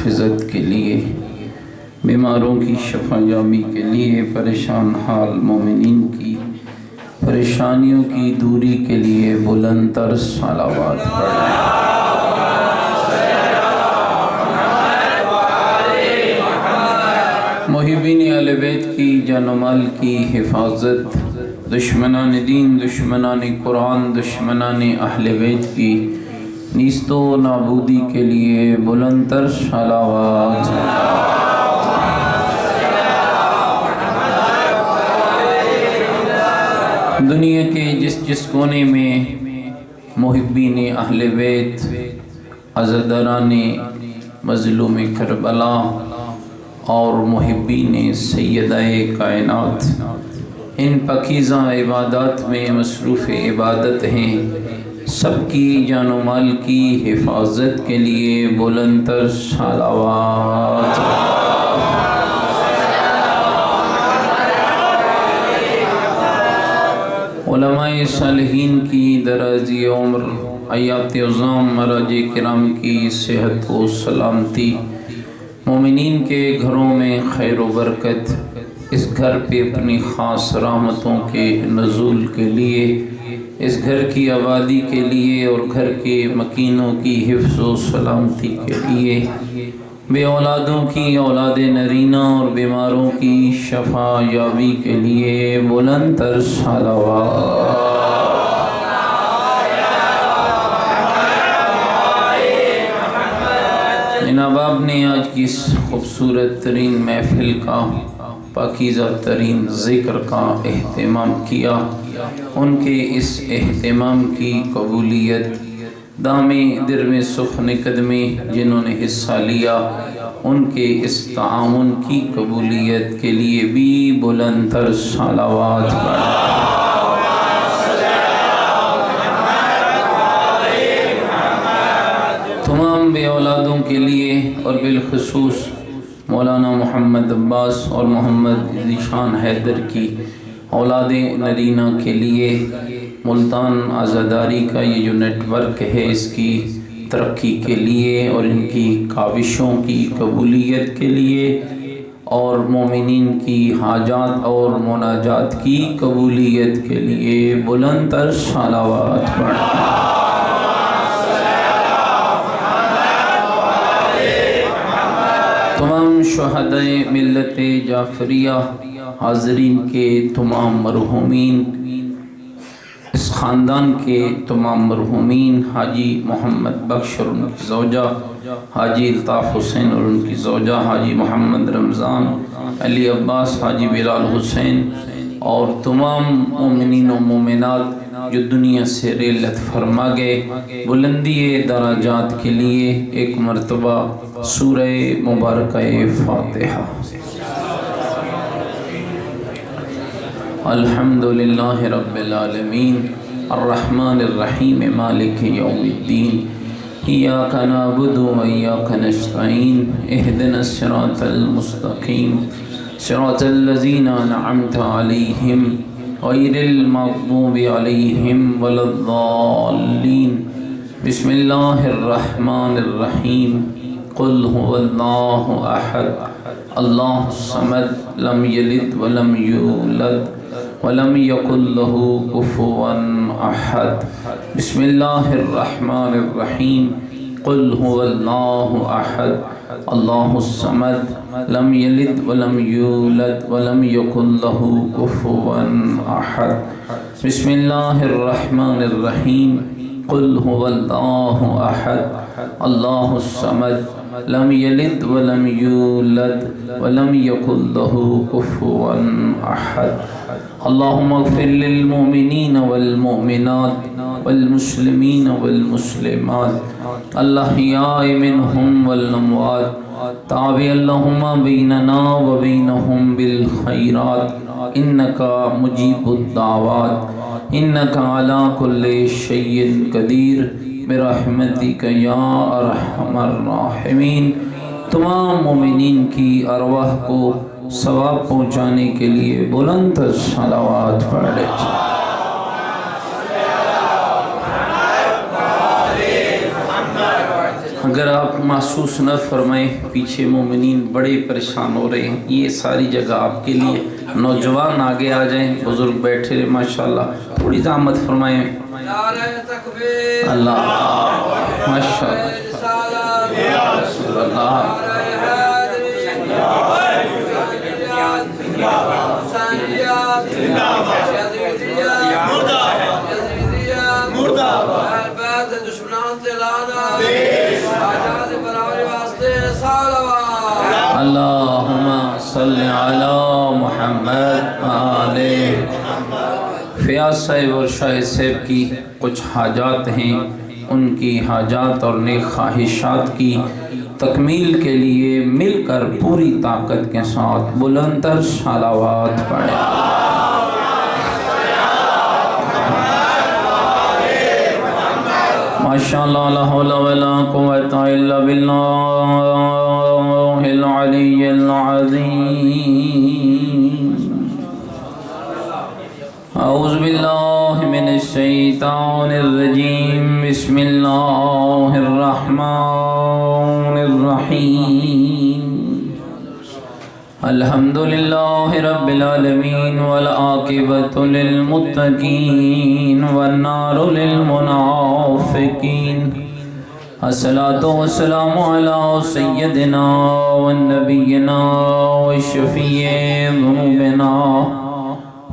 محافظت کے لیے، بیماروں کی شفا یابی کے لیے، پریشان حال مومنین کی پریشانیوں کی دوری کے لیے بلند تر صلوات پڑھیں۔ محبین اہل بیت کی جان و مال کی حفاظت، دشمنان دین، دشمنان قرآن، دشمنان اہل بیت کی نیست و نابودی کے لیے بلند تر صلوات۔ دنیا کے جس کونے میں محبین اہل بیت، عزاداران مظلوم کربلا اور محبین سیدہ کائنات ان پاکیزہ عبادات میں مصروف عبادت ہیں، سب کی جان و مال کی حفاظت کے لیے بلند تر صلوات۔ علماء صالحین کی درازی عمر، حیات عظام، مراج کرام کی صحت و سلامتی، مومنین کے گھروں میں خیر و برکت، اس گھر پہ اپنی خاص رحمتوں کے نزول کے لیے، اس گھر کی آبادی کے لیے اور گھر کے مکینوں کی حفظ و سلامتی کے لیے، بے اولادوں کی اولاد نرینہ اور بیماروں کی شفا یابی کے لیے بلند تر صلوات۔ جناب آپ نے آج کی اس خوبصورت ترین محفل کا، پاکیزہ ترین ذکر کا اہتمام کیا، ان کے اس اہتمام کی قبولیت، دامِ در میں سخن قدمی جنہوں نے حصہ لیا، ان کے اس تعاون کی قبولیت کے لیے بھی بلند تر صلوات پڑھیں۔ تمام بے اولادوں کے لیے اور بالخصوص مولانا محمد عباس اور محمد ذیشان حیدر کی اولاد نرینہ کے لیے، ملتان عزاداری کا یہ جو نیٹ ورک ہے، اس کی ترقی کے لیے اور ان کی کاوشوں کی قبولیت کے لیے اور مومنین کی حاجات اور مناجات کی قبولیت کے لیے بلند تر صلوات پڑھیں۔ تمام شہدائے ملت جعفریہ، حاضرین کے تمام مرحومین، اس خاندان کے تمام مرحومین، حاجی محمد بخش اور ان کی زوجہ، حاجی الطاف حسین اور ان کی زوجہ، حاجی محمد رمضان، علی عباس، حاجی بلال حسین اور تمام مومنین و مومنات جو دنیا سے رحلت فرما گئے، بلندی درجات کے لیے ایک مرتبہ سورہ مبارکہ فاتحہ۔ الحمدللہ رب العالمین الرحمن الرحیم مالک یوم الدین، ایاک نعبد و ایاک نستعین، اہدنا الصراط المستقیم، صراط الذین انعمت علیہم غیر المغضوب علیہم ولا الضالین۔ بسم اللہ الرحمن الرحیم، قل هو اللہ احد اللہ الصمد لم یلد ولم یولد ولم یکن له کفوا احد۔ بسم اللہ الرحمن الرحیم، قل هو اللہ احد اللہ الصمد لم یلد ولم یولد ولم یکن له کفوا احد۔ بسم اللہ الرحمن الرحیم، قل هو اللہ احد اللہ الصمد لم یلد ولم یولد ولم یکن له کفوا احد۔ اللہم اغفر للمؤمنین والمؤمنات والمسلمین والمسلمات الاحیاء منہم والاموات، تابع اللہم بیننا وبینہم بالخیرات، انکا مجیب الدعوات، انکا علی کل شیء قدیر، برحمتک یا ارحم الراحمین۔ تمام مومنین کی ارواح کو ثواب پہنچانے کے لیے بلند صلوات پڑھے۔ اگر آپ محسوس نہ فرمائیں پیچھے مومنین بڑے پریشان ہو رہے ہیں، یہ ساری جگہ آپ کے لیے، نوجوان آگے آ جائیں، بزرگ بیٹھے رہے، ماشاءاللہ تھوڑی زحمت فرمائیں۔ اللہ ماشاءاللہ رسول اللہ اللہم صلی علی محمد آلہ۔ فیاض صاحب اور شاہ صاحب کی کچھ حاجات ہیں، ان کی حاجات اور نیک خواہشات کی تکمیل کے لیے مل کر پوری طاقت کے ساتھ بلند تر صلوات پڑھیں۔ ماشاءاللہ لا حول ولا قوة الا باللہ العلی العظیم۔ اعوذ باللہ من الشیطان الرجیم، بسم اللہ الرحمن الرحیم۔ الحمدللہ رب العالمین والعاقبۃ للمتقین والنار للمنافقین۔ الصلاۃ والسلام علی سیدنا ونبینا وشفیع ذنوبنا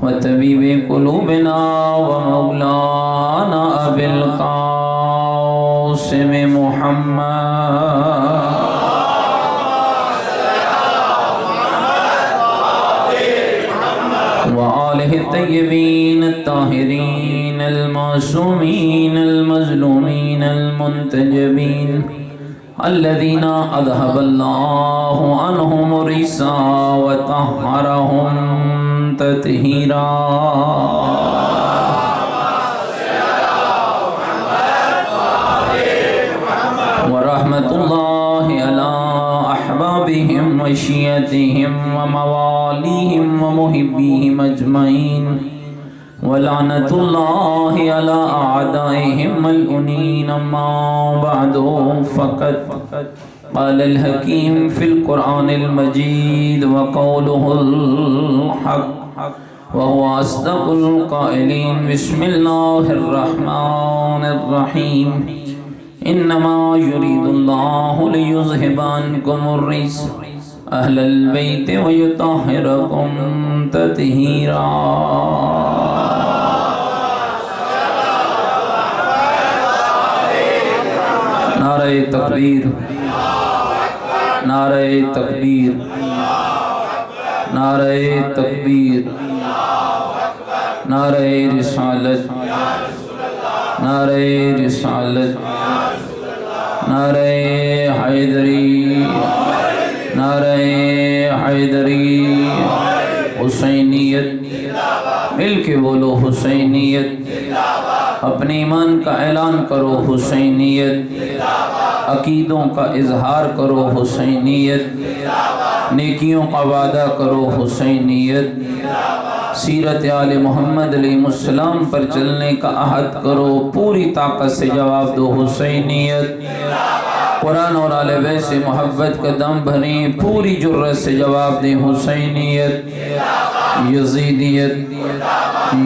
وطبیب قلوبنا ومولانا ابی القاسم محمد وآلہ الطیبین الطاہرین المعصومین المظلومین المنتجبین الذین اذہب اللہ عنہم الرجس وطہرہم تطہیرا۔ ورحمۃ اللہ علی احبابہم وشیعتہم وموالیہم ومحبیہم اجمعین، ولعنۃ اللہ علی اعدائہم ملعونین۔ اما بعد فقد قال الحکیم فی القرآن المجید وقولہ الحق وهو اصدق القائلین۔ بسم اللہ الرحمن الرحیم۔ انما یرید اللہ لیذہب عنکم الرجس اہل البیت ویطہرکم تطہیرا۔ نعرہ تکبیر، نعرہ تکبیر، نعرہ تکبیر، نعرہ رسالت، نعرہ رسالت، نعرہ حیدری، نعرہ حیدری، حسینیت، مل کے بولو حسینیت، اپنے ایمان کا اعلان کرو حسینیت، عقیدوں کا اظہار کرو حسینیت، نیکیوں کا وعدہ کرو حسینیت، سیرت آل محمد علیہ السلام پر چلنے کا عہد کرو، پوری طاقت سے جواب دو حسینیت، قرآن اور آل بیت سے محبت کا دم بھریں، پوری جرت سے جواب دیں حسینیت، یزیدیت،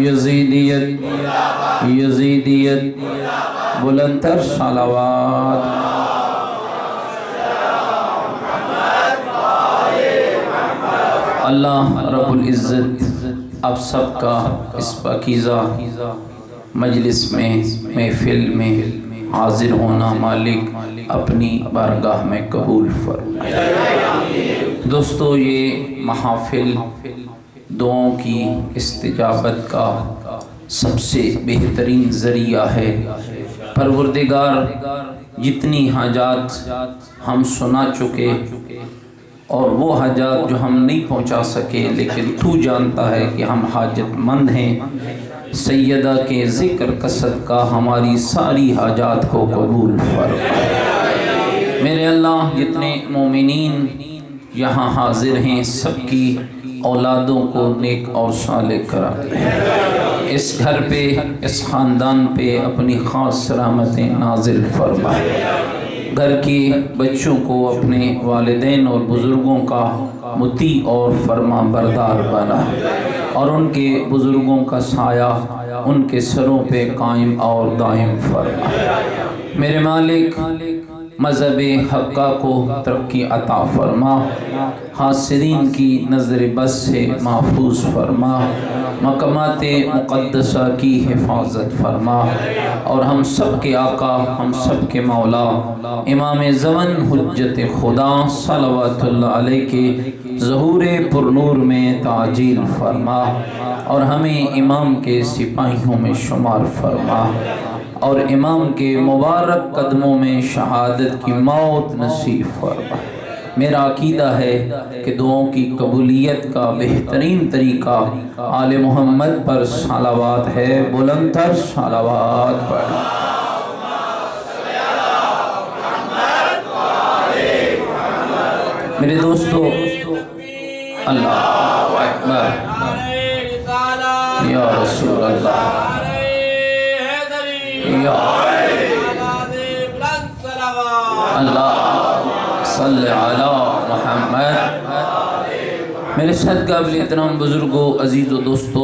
یزیدیت، یزیدیت، بلند تر صلوات۔ اللہ رب العزت آپ سب کا اس پاکیزہ مجلس میں، محفل میں حاضر ہونا مالک اپنی بارگاہ میں قبول فرمائے۔ دوستو، یہ محافل دعاؤں کی استجابت کا سب سے بہترین ذریعہ ہے۔ پروردگار جتنی حاجات ہم سنا چکے اور وہ حاجات جو ہم نہیں پہنچا سکے، لیکن تو جانتا ہے کہ ہم حاجت مند ہیں، سیدہ کے ذکر کا صدقہ ہماری ساری حاجات کو قبول فرما۔ میرے اللہ، جتنے مومنین یہاں حاضر ہیں سب کی اولادوں کو نیک اور صالح قرار دے، اس گھر پہ، اس خاندان پہ اپنی خاص رحمتیں نازل فرمائے۔ گھر کے بچوں کو اپنے والدین اور بزرگوں کا مطیع اور فرما بردار بنا، اور ان کے بزرگوں کا سایہ ان کے سروں پہ قائم اور دائم فرما۔ میرے مالک مذہب حقہ کو ترقی عطا فرما، حاسدین کی نظر بس سے محفوظ فرما، مقامات مقدسہ کی حفاظت فرما، اور ہم سب کے آقا، ہم سب کے مولا امام زمن حجت خدا صلوات اللہ علیہ کے ظہور پر نور میں تعجیل فرما، اور ہمیں امام کے سپاہیوں میں شمار فرما، اور امام کے مبارک قدموں میں شہادت کی موت نصیب فرما۔ میرا عقیدہ ہے کہ دعاؤں کی قبولیت کا بہترین طریقہ آل محمد پر صلوات ہے، بلند تر صلوات پڑھ۔ میرے دوستو، اللہ اکبر، یا رسول اللہ، یا اللہ صلی علی محمد۔ میرے صدقہ قابل احترام بزرگوں، عزیز و دوستو،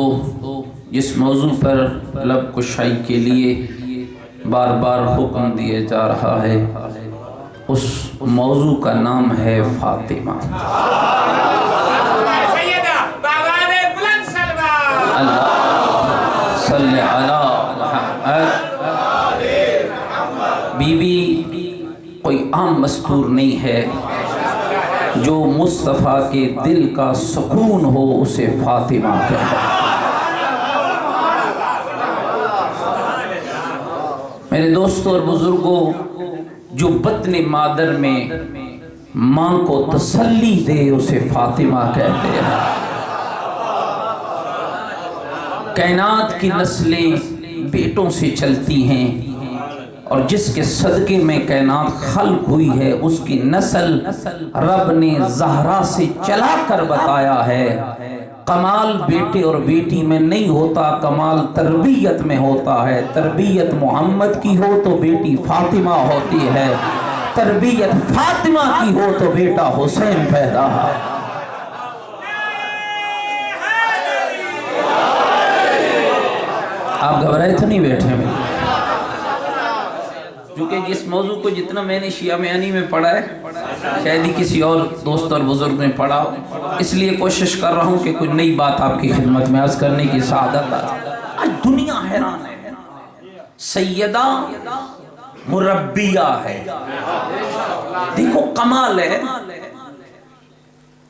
جس موضوع پر لب کشائی کے لیے بار بار حکم دیا جا رہا ہے، اس موضوع کا نام ہے فاطمہ۔ اللہ صلی علی محمد۔ بی بی کوئی عام مستور نہیں ہے، جو مصطفیٰ کے دل کا سکون ہو اسے فاطمہ کہتے ہیں۔ میرے دوستوں اور بزرگوں، جو بطن مادر میں ماں کو تسلی دے اسے فاطمہ کہتے ہیں۔ کائنات کی نسلیں بیٹوں سے چلتی ہیں، اور جس کے صدقے میں کائنات خلق ہوئی ہے اس کی نسل رب نے زہرا سے چلا کر بتایا ہے۔ کمال بیٹے اور بیٹی میں نہیں ہوتا، کمال تربیت میں ہوتا ہے۔ تربیت محمد کی ہو تو بیٹی فاطمہ ہوتی ہے، تربیت فاطمہ کی ہو تو بیٹا حسین پیدا ہے۔ آپ گھبرائے تو نہیں بیٹھے میں؟ کیونکہ جس موضوع کو جتنا میں نے شیعہ میانی میں پڑھا ہے شاید ہی کسی اور دوست اور بزرگ نے پڑھا، اس لیے کوشش کر رہا ہوں کہ کوئی نئی بات آپ کی خدمت میں عرض کرنے کی سعادت آئے۔ آج دنیا حیران ہے، سیدہ مربیہ ہے، دیکھو کمال ہے،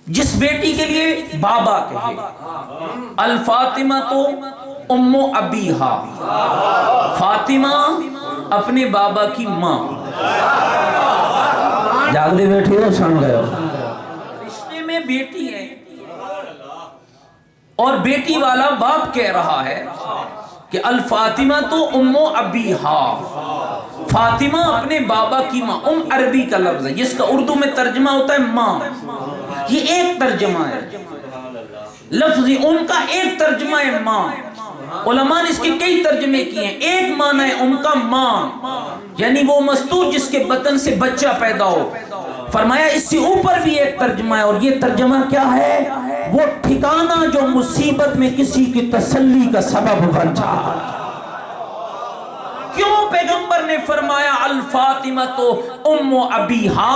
جس بیٹی کے لیے بابا کہے الفاطمہ تو ام ابیہا، فاطمہ اپنے بابا کی ماں۔ جاگتے بیٹھے ہو، سن گئے ہو، رشتے میں بیٹی ہے اور بیٹی والا باپ کہہ رہا ہے کہ الفاطمہ تو ام ابیہا، فاطمہ اپنے بابا کی ماں۔ ام عربی کا لفظ ہے جس کا اردو میں ترجمہ ہوتا ہے ماں، یہ ایک ترجمہ ہے، لفظ ام کا ایک ترجمہ ہے ماں۔ علماء نے اس کے کئی ترجمے کیے ہیں، ایک معنی ہے ام کا ماں، یعنی وہ مستور جس کے بطن سے بچہ پیدا ہو۔ فرمایا اس سے اوپر بھی ایک ترجمہ ہے، اور یہ ترجمہ کیا ہے؟ وہ ٹھکانہ جو مصیبت میں کسی کی تسلی کا سبب بن جائے۔ کیوں پیغمبر نے فرمایا الفاطمہ تو ام ابیہا،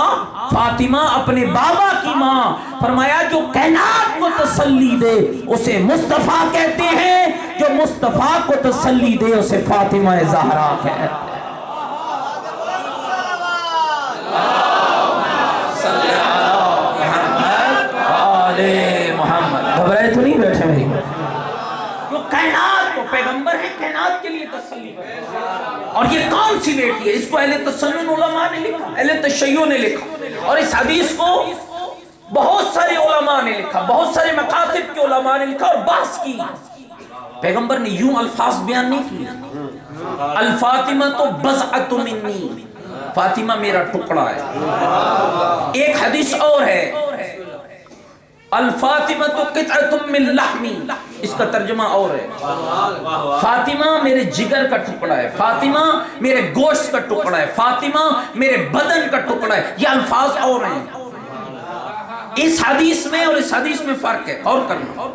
فاطمہ اپنے بابا کی ماں؟ فرمایا جو کائنات کو تسلی دے اسے مصطفیٰ کہتے ہیں، جو مصطفیٰ کو تسلی دے اسے فاطمہ زہرا کہتے ہیں۔ گھبرائے تو نہیں بیٹھے بھائی؟ جو کائنات کو، پیغمبر ہے کائنات کے لیے تسلی ہے۔ اور یہ کون سی بیٹی ہے؟ اس کو اہل تسنن علماء نے لکھا، اہل تشیع نے لکھا، اور اس حدیث کو بہت سارے علماء نے لکھا، بہت سارے مکاتب کے علماء نے لکھا اور بحث کی۔ پیغمبر نے یوں الفاظ بیان نہیں کی، الفاطمہ تو بضعۃ منی، فاطمہ میرا ٹکڑا ہے۔ ایک حدیث اور ہے الفاطمہ تو قطعۃ من لحمی، اس کا ترجمہ اور ہے، فاطمہ میرے جگر کا ٹکڑا ہے، فاطمہ میرے گوشت کا ٹکڑا ہے، فاطمہ میرے بدن کا ٹکڑا ہے. یہ الفاظ اور ہیں. اس حدیث میں اور اس حدیث میں فرق ہے، اور کرنا.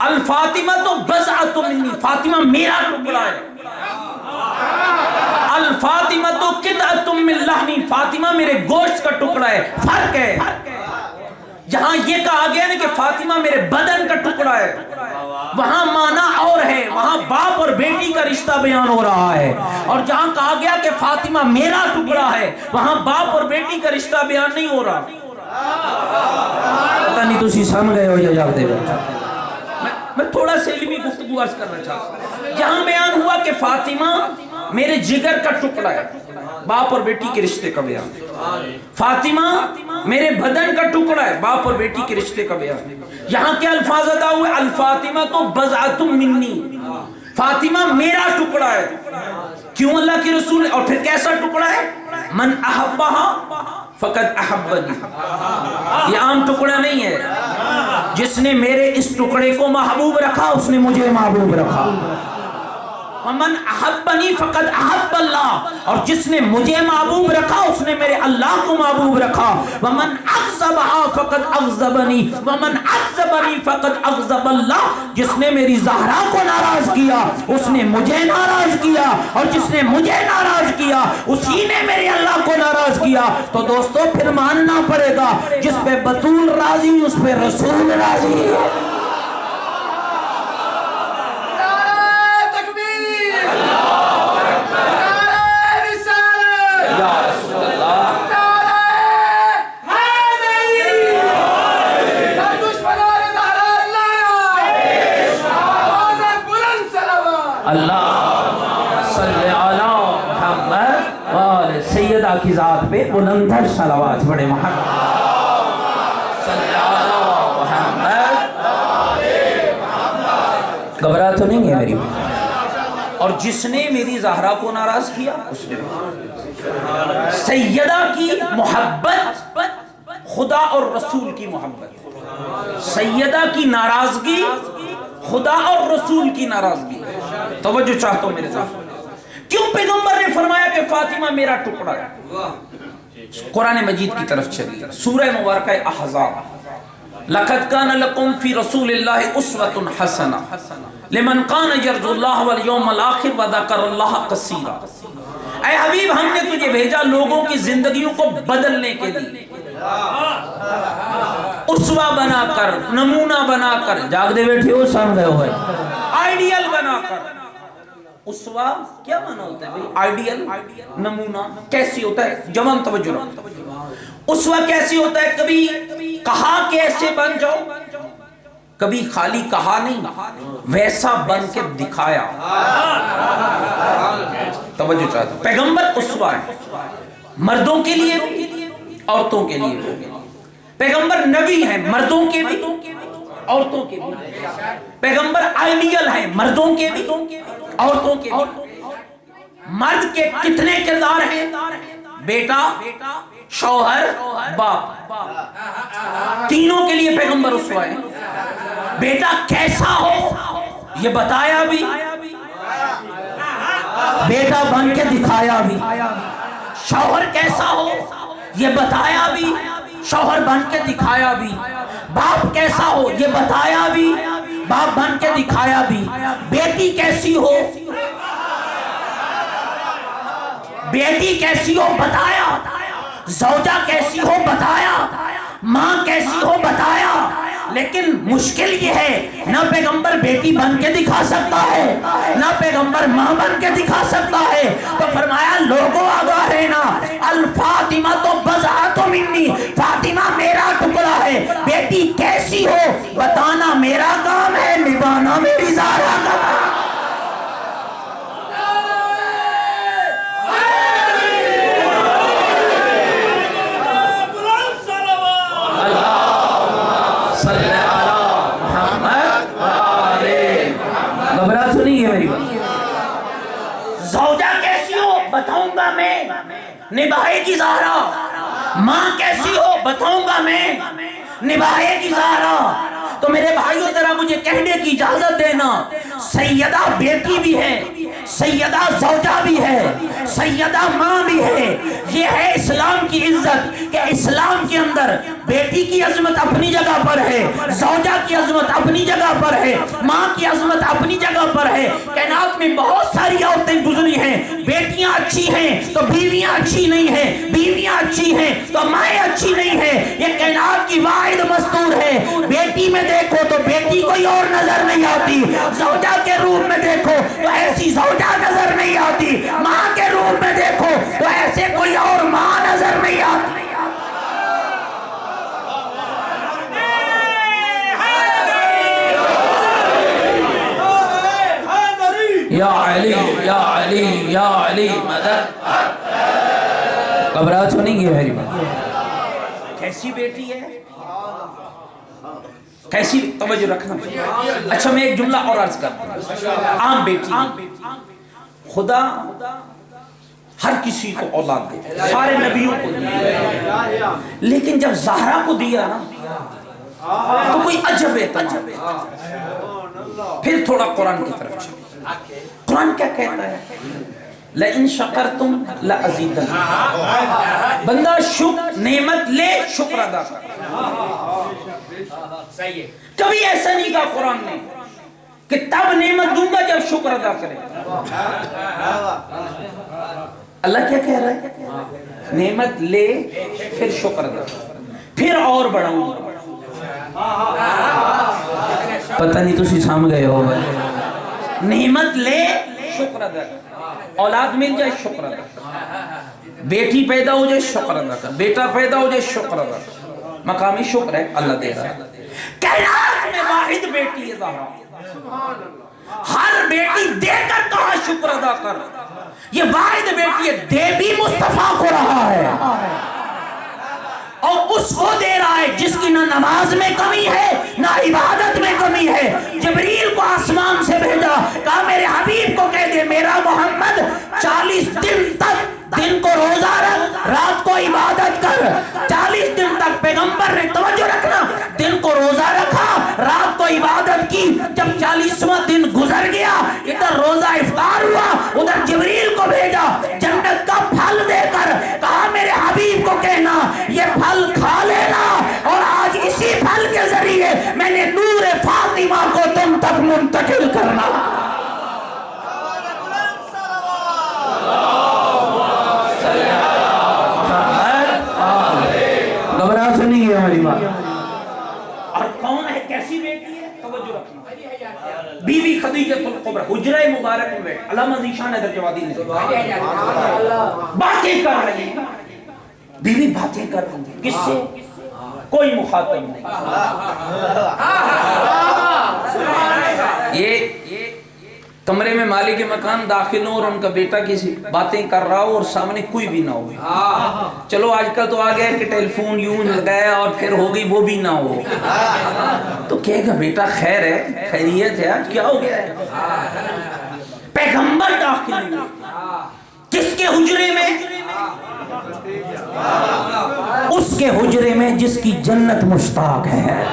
الفاطمہ تو بضعۃ منی، فاطمہ میرا ٹکڑا ہے. الفاطمہ تو قطعۃ من لحمی، فاطمہ میرے گوشت کا ٹکڑا ہے. فرق ہے. جہاں یہ کہا گیا نا کہ فاطمہ میرے بدن کا ٹکڑا ہے، وہاں معنی اور ہے، وہاں باپ اور بیٹی کا رشتہ بیان ہو رہا ہے. اور جہاں کہا گیا کہ فاطمہ میرا ٹکڑا ہے، وہاں باپ اور بیٹی کا رشتہ بیان نہیں ہو رہا. پتہ نہیں تسی سمجھ گئے ہو یا جاگتے ہو. میں تھوڑا سا علمی گفتگو عرض کرنا چاہتا ہوں. جہاں بیان ہوا کہ فاطمہ میرے جگر کا ٹکڑا ہے، باپ اور بیٹی کے رشتے کا بیان. فاطمہ میرے بدن کا ٹکڑا ہے، باپ اور بیٹی کے رشتے کا بیان. یہاں کیا الفاظ ادا ہوئے؟ الفاطمہ تو بضعۃ منی، فاطمہ میرا ٹکڑا ہے. کیوں اللہ کے رسول؟ اور پھر کیسا ٹکڑا ہے؟ من احبہا فقد احبنی. یہ عام ٹکڑا نہیں ہے. جس نے میرے اس ٹکڑے کو محبوب رکھا اس نے مجھے محبوب رکھا. ومن احبنی فقد احب اللہ، اور جس نے مجھے محبوب رکھا اس نے میرے اللہ کو محبوب رکھا. ومن اغضبہا فقد اغضبنی ومن اغضبنی فقد اغضب اللہ. جس نے میری زہرا کو ناراض کیا اس نے مجھے ناراض کیا، اور جس نے مجھے ناراض کیا اسی نے میرے اللہ کو ناراض کیا. تو دوستو پھر ماننا پڑے گا، جس پہ بطول راضی اس پہ رسول راضی. سیدہ کی ذات پہ بلندر صلوات بڑے محمد صلی اللہ محمد. گھبرا تو نہیں ہے میری. اور جس نے میری زہرا کو ناراض کیا اس نے. سیدہ کی محبت خدا اور رسول کی محبت، سیدہ کی ناراضگی خدا اور رسول کی ناراضگی. توجہ چاہتا ہوں میرے ساتھ. کیوں پیغمبر نے فرمایا کہ فاطمہ میرا ٹکڑا ہے؟ قرآن مجید کی طرف چلیے، سورہ مبارکہ احزاب. لَقَدْ كَانَ لَكُمْ فِي رَسُولِ اللَّهِ أُسْوَةٌ حَسَنَةٌ لِمَنْ كَانَ يَرْجُو اللَّهَ وَالْيَوْمَ الْآخِرَ وَذَكَرَ اللَّهَ كَثِيرًا. اے حبیب ہم نے تجھے بھیجا لوگوں کی زندگیوں کو بدلنے کے لیے، اسوہ بنا کر، نمونہ بنا کر. جاگ دے بیٹھے ہو سن گئے ہوئے. آئیڈیل بنا کر. اسوہ کیا معنی ہوتا ہے بھئی؟ آئیڈیل، نمونہ. کیسی ہوتا ہے؟ جوان توجہ رکھو. اسوہ کیسی ہوتا ہے؟ کبھی کہا کہ ایسے بن جاؤ، کبھی خالی کہا نہیں ویسا بن کے دکھایا. توجہ چاہتا ہوں. پیغمبر اسوہ ہے، مردوں کے لیے بھی عورتوں کے لیے بھی. پیغمبر نبی ہے، مردوں کے بھی عورتوں کے بھی. پیغمبر آئیڈیل ہے، مردوں کے بھی عورتوں کے بھی. مرد کے کتنے کردار ہیں؟ بیٹا، شوہر، باپ. تینوں کے لیے پیغمبر اسوہ ہے. بیٹا کیسا ہو یہ بتایا بھی، بیٹا بن کے دکھایا بھی. شوہر کیسا ہو یہ بتایا بھی، شوہر بن کے دکھایا بھی. باپ کیسا ہو یہ بتایا بھی، باپ بن کے دکھایا بھی. بیٹی کیسی ہو، بیٹی کیسی ہو بتایا. زوجہ کیسی ہو بتایا. ماں کیسی ہو بتایا. لیکن مشکل یہ ہے نہ پیغمبر بیٹی بن کے دکھا سکتا ہے، نہ پیغمبر ماں بن کے دکھا سکتا ہے. تو فرمایا لوگوں آگاہ رہنا، الفاطمہ تو بضعۃ منی، فاطمہ میرا ٹکڑا ہے. بیٹی کیسی ہو بتانا میرا کام ہے، نبھانا میری زہرا کا کام. زوجہ کیسی ہو بتاؤں گا میں، نبھائے گی زہرا. ماں کیسی ہو بتاؤں گا میں. نبھائے گی زہرا. تو میرے بھائیوں ذرا مجھے کہنے کی اجازت دینا، سیدہ بیٹی بھی ہے، سیدہ زوجہ بھی ہے، سیدہ ماں بھی ہے. یہ ہے اسلام کی عزت کہ اسلام کے اندر بیٹی کی عظمت اپنی جگہ پر ہے، زوجہ کی عظمت اپنی جگہ پر ہے، ماں کی عظمت اپنی جگہ پر ہے. کائنات میں بہت ساری عورتیں گزری ہیں، بیٹیاں اچھی ہیں تو بیویاں اچھی نہیں ہیں، بیویاں اچھی ہیں تو مائیں اچھی نہیں ہیں. یہ کائنات کی واحد مستور ہے. بیٹی میں دیکھو تو بیٹی کوئی اور نظر نہیں آتی، زوجہ کے روپ میں دیکھو تو ایسی زوجہ نظر نہیں آتی، ماں کے روپ میں دیکھو تو ایسے کوئی اور ماں نظر نہیں آتی. یا علی یا علی یا علی مدد. گھبراہٹ نہیں گئی میری بات. کیسی بیٹی ہے، کیسی، توجہ رکھنا. اچھا میں ایک جملہ اور عرض کرتا ہوں. عام بیٹی، خدا ہر کسی کو اولاد دے، سارے نبیوں کو دیا، لیکن جب زہرا کو دیا نا تو کوئی عجب ہے تمام. پھر تھوڑا قرآن کی طرف چلے. قرآن کیا کہتا ہے؟ لَإِن شَكَرْتُمْ لَأَزِيدَنَّكُمْ. بندہ شکر نعمت لے، شکر ادا کر. کبھی ایسا نہیں کہا قرآن نے کہ تب نعمت دوں گا جب شکر ادا کرے. اللہ کیا کہہ رہا ہے؟ نعمت لے پھر شکر ادا کر، پھر اور بڑھاؤں گا. پتہ نہیں تسی سامنے گئے ہو. نعمت لے شکر ادا کر، اولاد مل جائے شکر ادا کر، بیٹی پیدا ہو جائے شکر ادا کر، بیٹا پیدا ہو جائے شکر ادا کر. مقامی شکر ہے اللہ دے رہا ہے. کائنات میں واحد بیٹی ہے زہرا. ہر بیٹی دے کر کہا شکر ادا کر. یہ واحد بیٹی ہے، دے بھی مصطفیٰ کو رہا ہے اور اس کو دے رہا ہے جس کی نہ نماز میں کمی ہے نہ عبادت میں کمی ہے. جبریل کو آسمان سے بھیجا، کہا میرے حبیب کو کہہ دے میرا محمد 40 دن تک دن کو روزہ رکھ، رات کو عبادت کر. 40 دن تک پیغمبر نے، توجہ رکھنا، دن کو روزہ رکھا، رات کو عبادت کی. جب 40واں دن گزر گیا، ادھر روزہ افطار ہوا، ادھر جبریل کو بھیجا جنت کا پھل دے کر، کہا میرے حبیب کو کہنا یہ پھل کھا لینا اور آج اسی پھل کے ذریعے میں نے نور فاطمہ کو تم تک منتقل کرنا. گھبراہٹ نہیں ہے ہماری بات. اور کون ہے، کیسی بیٹی ہے، توجہ رکھنا. بی بی خدیجۃ الکبریٰ حجرہ مبارک میں علامہ ذیشان حیدر جوادی نے باتیں کر رہی ہیں. بی بی باتیں کر رہی ہیں، کس سے؟ کوئی مخاطب نہیں. یہ کمرے میں مالک مکان داخل ہو اور ان کا بیٹا کسی باتیں کر رہا ہو اور سامنے کوئی بھی نہ ہو. چلو آج کل تو آ گیا کہ ٹیلی فون یوں لگایا اور پھر ہو گئی، وہ بھی نہ ہو تو کہے گا بیٹا خیر ہے، خیریت ہے، آج کیا ہو گیا ہے؟ پیغمبر داخل ہوئے کس کے حجرے میں؟ اس کے حجرے میں جس کی جنت مشتاق ہے.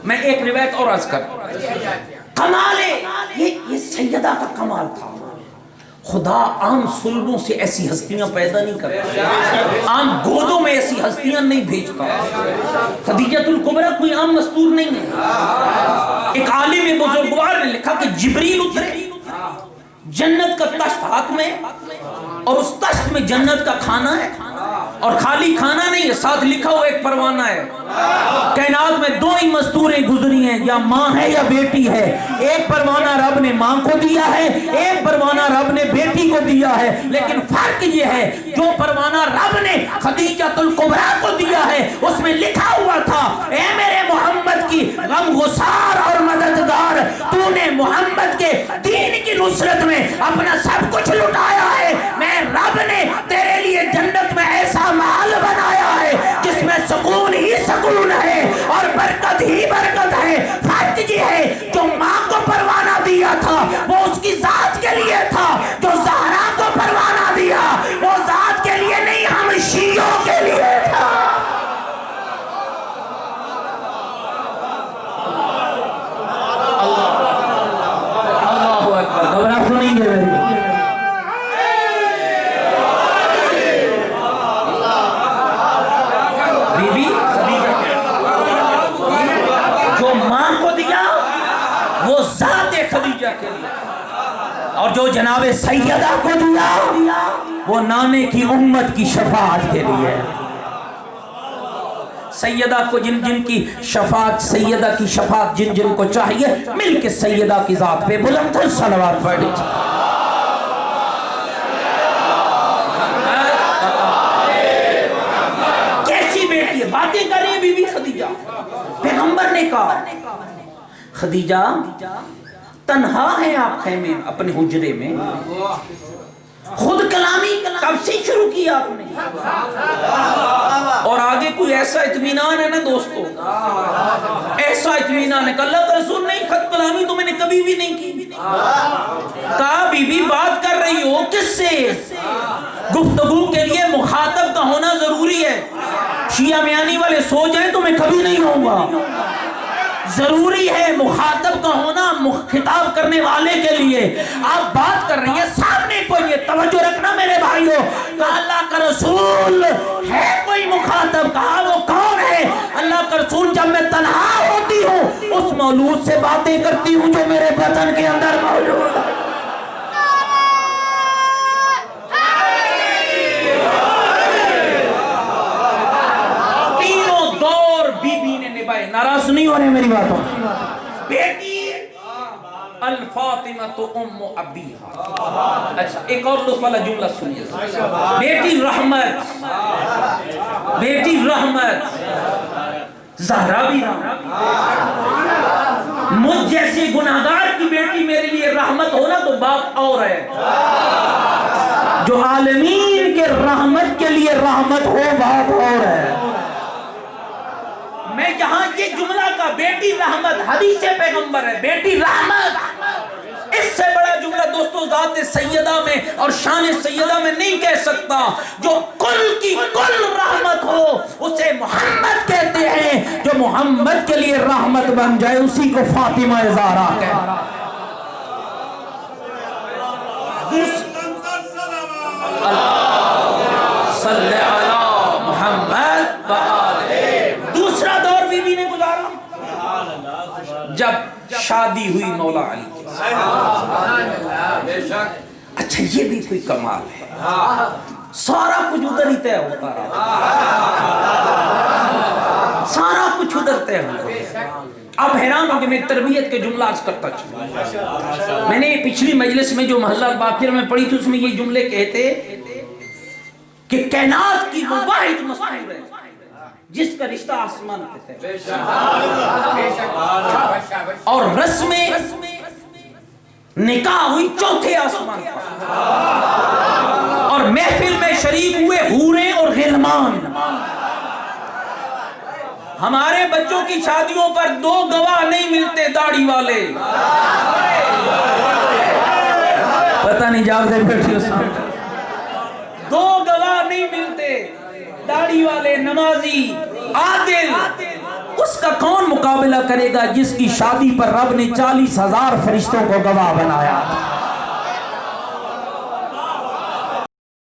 میں ایک روایت اور عرض کرتا. کمال یہ سیدہ کا کمال تھا. خدا عام سلبوں سے ایسی ہستیاں پیدا نہیں کرتا، عام گودوں میں ایسی ہستیاں نہیں بھیجتا. خدیجۃ الکبریٰ کوئی عام مستور نہیں ہے. ایک عالم بزرگوار نے لکھا کہ جبریل اترے، جنت کا تشت ہاتھ میں اور اس تشت میں جنت کا کھانا ہے، اور خالی کھانا نہیں ہے، ساتھ لکھا ہوا ایک پروانہ ہے. کائنات میں دو ہی مستوریں گزری ہیں، یا ماں ہے یا بیٹی ہے. ایک پروانہ رب نے ماں کو دیا ہے، ایک پروانہ رب نے بیٹی کو دیا ہے. لیکن فرق یہ ہے جو پروانہ رب نے خدیجۃ الکبریٰ کو دیا ہے اس میں لکھا ہوا تھا اے میرے محمد کی غم گسار اور مددگار، تو نے محمد کے دین کی نصرت میں اپنا سب کچھ لٹایا ہے. میں رب نے تیرے لیے جنت میں ایسا محل بنایا ہے جس میں سکون ہی سکون ہے اور برکت ہی برکت ہے. فرق یہ ہے جو ماں کو پروانہ دیا تھا وہ اس کی ذات کے لیے تھا، جو زہرا کو پروانہ دیا وہ ذات کے لیے نہیں، ہم شیعوں کے لیے. خدیجہ کے لیے، اور جو جناب سیدہ کو دیا وہ نانے کی امت کی شفاعت کے لیے، سیدہ کو جن کی شفاعت، سیدہ کی شفاعت جن کو چاہیے، مل کے سیدہ کی ذات پہ بلند تر صلوات پڑھ لیجیے۔ کیسی بیٹی ہے، باتیں کر رہی ہے بی بی خدیجہ۔ پیغمبر نے کہا خدیجہ تنہا ہے آپ خیمے اپنے حجرے میں، خود کلامی کب سے شروع کیا آپ نے، اور آگے کوئی ایسا اطمینان ہے نا دوستو، ایسا اطمینان ہے کہ اللہ کا رسول نہیں، خود کلامی تو میں نے کبھی بھی نہیں کی۔ کہا بی بی بات کر رہی ہو کس سے؟ گفتگو کے لیے مخاطب کا ہونا ضروری ہے، شیعہ میانی والے سو جائیں تو میں کبھی نہیں ہوں گا، ضروری ہے مخاطب کا ہونا خطاب کرنے والے کے لیے۔ آپ بات کر رہی ہیں، سامنے کوئی ہے، توجہ رکھنا میرے بھائیوں، کہا اللہ کا رسول ہے کوئی مخاطب، کہا وہ کون ہے؟ اللہ کا رسول جب میں تنہا ہوتی ہوں اس مولود سے باتیں کرتی ہوں جو میرے بطن کے اندر موجود ہے۔ تینوں دور بی بی نے نبھائے، ناراض نہیں ہو رہے میری باتوں۔ بیٹی الفاطمہ تو ام ابیہا، اچھا ایک اور لطف والا جملہ سنیے، بیٹی رحمت، بیٹی رحمت، زہرا بھی رحمت، مجھ جیسے گناہگار کی بیٹی میرے لیے رحمت ہونا تو بات اور ہے، جو عالمین کے رحمت کے لیے رحمت ہو بات اور ہے۔ میں جہاں یہ جملہ کا بیٹی رحمت حدیث پیغمبر ہے، بیٹی رحمت، اس سے بڑا جملہ دوستو ذات سیدہ میں اور شان سیدہ میں نہیں کہہ سکتا۔ جو کل کی کل رحمت ہو اسے محمد کہتے ہیں، جو محمد کے لیے رحمت بن جائے اسی کو فاطمہ زہرا کہتے ہیں۔ صلی علی محمد دوسرا دور بی بی نے گزارا جب شادی ہوئی مولا علی کی۔ اچھا یہ بھی کوئی کمال ہے، سارا کچھ ادھر ہی طے ہوتا رہا، سارا کچھ ادھر طے ہوتا رہا۔ اب حیران ہو کہ میں تربیت کے جملہ عرض کرتا چلا، میں نے پچھلی مجلس میں جو محلہ باقر میں پڑھی تھی اس میں یہ جملے کہتے کہ کائنات کی وہ واحد مستور ہے جس کا رشتہ آسمان پہ ہے، اور رسم نکاح ہوئی چوتھے آسمان پر، اور محفل میں شریک ہوئے حوریں اور غلمان۔ ہمارے بچوں کی شادیوں پر دو گواہ نہیں ملتے داڑھی والے، پتہ نہیں جاگتے بیٹھے اس میں، دو گواہ نہیں ملتے داڑھی والے، نمازی، عادل۔ اس کا کون مقابلہ کرے گا جس کی شادی پر رب نے 40,000 فرشتوں کو گواہ بنایا؟